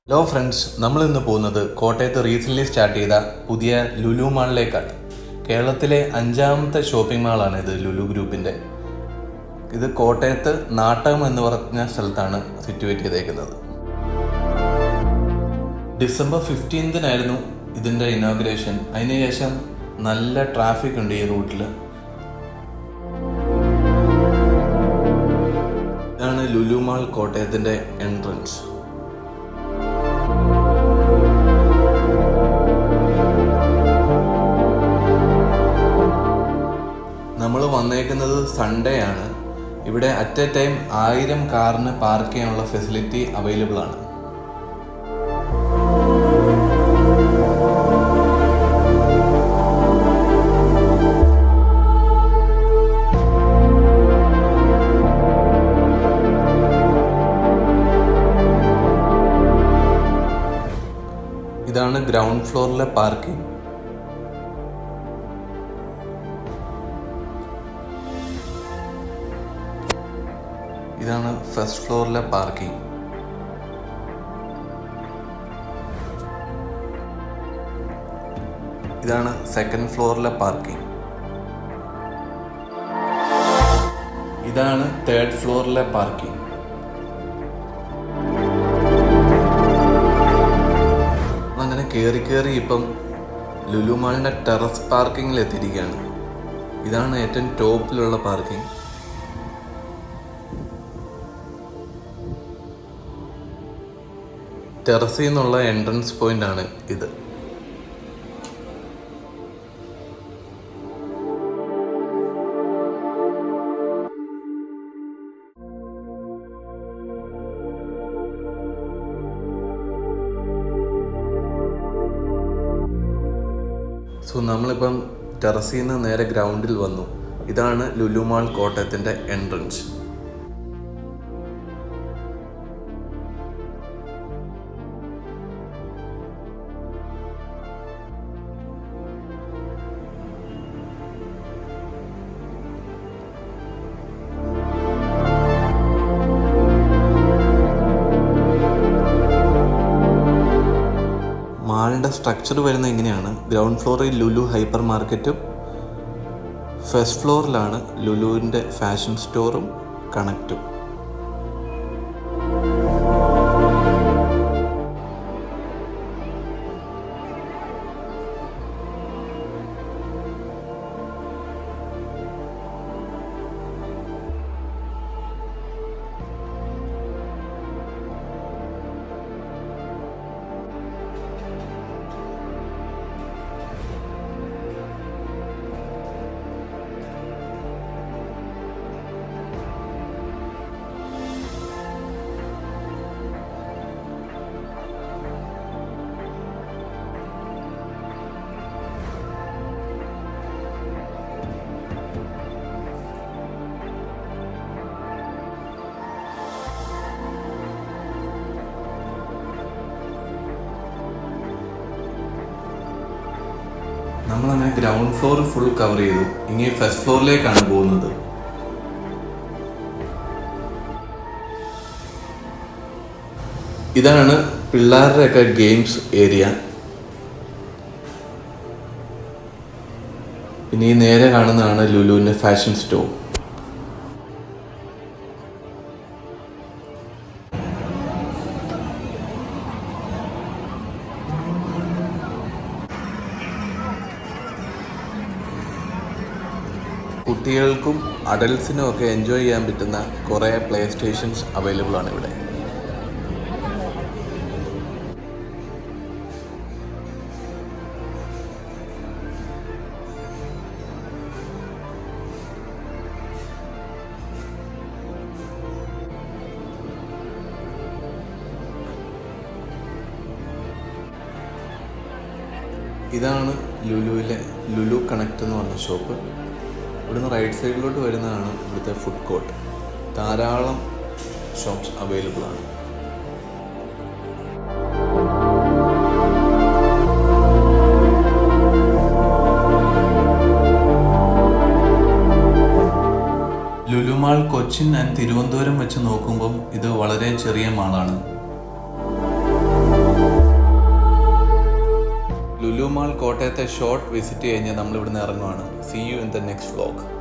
Hello friends, നമ്മളിന്ന് പോകുന്നത് കോട്ടയത്ത് റീസെൻ്റ്ലി സ്റ്റാർട്ട് ചെയ്ത പുതിയ ലുലു മാളിലേക്കാണ്. കേരളത്തിലെ 5ാമത്തെ ഷോപ്പിംഗ് മാളാണ് ഇത് ലുലു ഗ്രൂപ്പിൻ്റെ. ഇത് കോട്ടയത്ത് നാട്ടകം എന്ന് പറഞ്ഞ സ്ഥലത്താണ് സിറ്റുവേറ്റ് ചെയ്തേക്കുന്നത്. ഡിസംബർ 15-നായിരുന്നു ഇതിൻ്റെ ഇനോഗ്രേഷൻ. അതിനുശേഷം നല്ല ട്രാഫിക് ഉണ്ട് ഈ റൂട്ടിൽ. ഇതാണ് ലുലു മാൾ കോട്ടയത്തിൻ്റെ എൻട്രൻസ്. നമ്മൾ വന്നേക്കുന്നത് സൺഡേ ആണ്. ഇവിടെ അറ്റ് എ ടൈം 1000 കാറിന് പാർക്ക് ചെയ്യാനുള്ള ഫെസിലിറ്റി അവൈലബിൾ ആണ്. ഇതാണ് ഗ്രൗണ്ട് ഫ്ലോറിലെ പാർക്കിംഗ്. ഇതാണ് ഫസ്റ്റ് ഫ്ലോറിലെ പാർക്കിംഗ്. ഇതാണ് സെക്കൻഡ് ഫ്ലോറിലെ പാർക്കിംഗ്. ഇതാണ് തേർഡ് ഫ്ലോറിലെ പാർക്കിംഗ്. അങ്ങനെ കയറി ഇപ്പം ലുലു മാളിൻ്റെ ടെറസ് പാർക്കിങ്ങിൽ എത്തിയിരിക്കുകയാണ്. ഇതാണ് ഏറ്റവും ടോപ്പിലുള്ള പാർക്കിംഗ്. ടെറസിൽ നിന്നുള്ള എൻട്രൻസ് പോയിന്റ് ആണ് ഇത്. സോ നമ്മളിപ്പം ടെറസിൽ നിന്ന് നേരെ ഗ്രൗണ്ടിൽ വന്നു. ഇതാണ് ലുലു മാൾ കോട്ടയത്തിൻ്റെ എൻട്രൻസ്. മാളിൻ്റെ സ്ട്രക്ചർ വരുന്നത് എങ്ങനെയാണ്? ഗ്രൗണ്ട് ഫ്ലോറിൽ ലുലു ഹൈപ്പർ മാർക്കറ്റും, ഫസ്റ്റ് ഫ്ലോറിലാണ് ലുലുവിൻ്റെ ഫാഷൻ സ്റ്റോറും കണക്റ്റും. നമ്മളങ്ങനെ ഗ്രൗണ്ട് ഫ്ലോർ ഫുൾ കവർ ചെയ്തു. ഇനി ഫസ്റ്റ് ഫ്ലോറിലേക്കാണ് പോകുന്നത്. ഇതാണ് പിള്ളേരുടെയൊക്കെ ഗെയിംസ് ഏരിയ. ഇനി നേരെ കാണുന്നതാണ് ലുലുവിൻ്റെ ഫാഷൻ സ്റ്റോർ. കുട്ടികൾക്കും അഡൽസിനും ഒക്കെ എൻജോയ് ചെയ്യാൻ പറ്റുന്ന കുറേ പ്ലേ സ്റ്റേഷൻസ് അവൈലബിൾ ആണ് ഇവിടെ. ഇതാണ് ലുലുവിലെ ലുലു കണക്ട് എന്ന് പറഞ്ഞ ഷോപ്പ്. ഇവിടുന്ന് റൈറ്റ് സൈഡിലോട്ട് വരുന്നതാണ് ഇവിടുത്തെ ഫുഡ് കോർട്ട്. ധാരാളം ഷോപ്സ് അവൈലബിൾ ആണ്. ലുലു മാൾ കൊച്ചിൻ ആൻഡ് തിരുവനന്തപുരം വെച്ച് നോക്കുമ്പം ഇത് വളരെ ചെറിയ മാളാണ്. മാൾ കോട്ടയത്തെ ഷോർട്ട് വിസിറ്റ് കഴിഞ്ഞ് നമ്മൾ ഇവിടുന്ന് ഇറങ്ങുവാണ്. See you in the next vlog.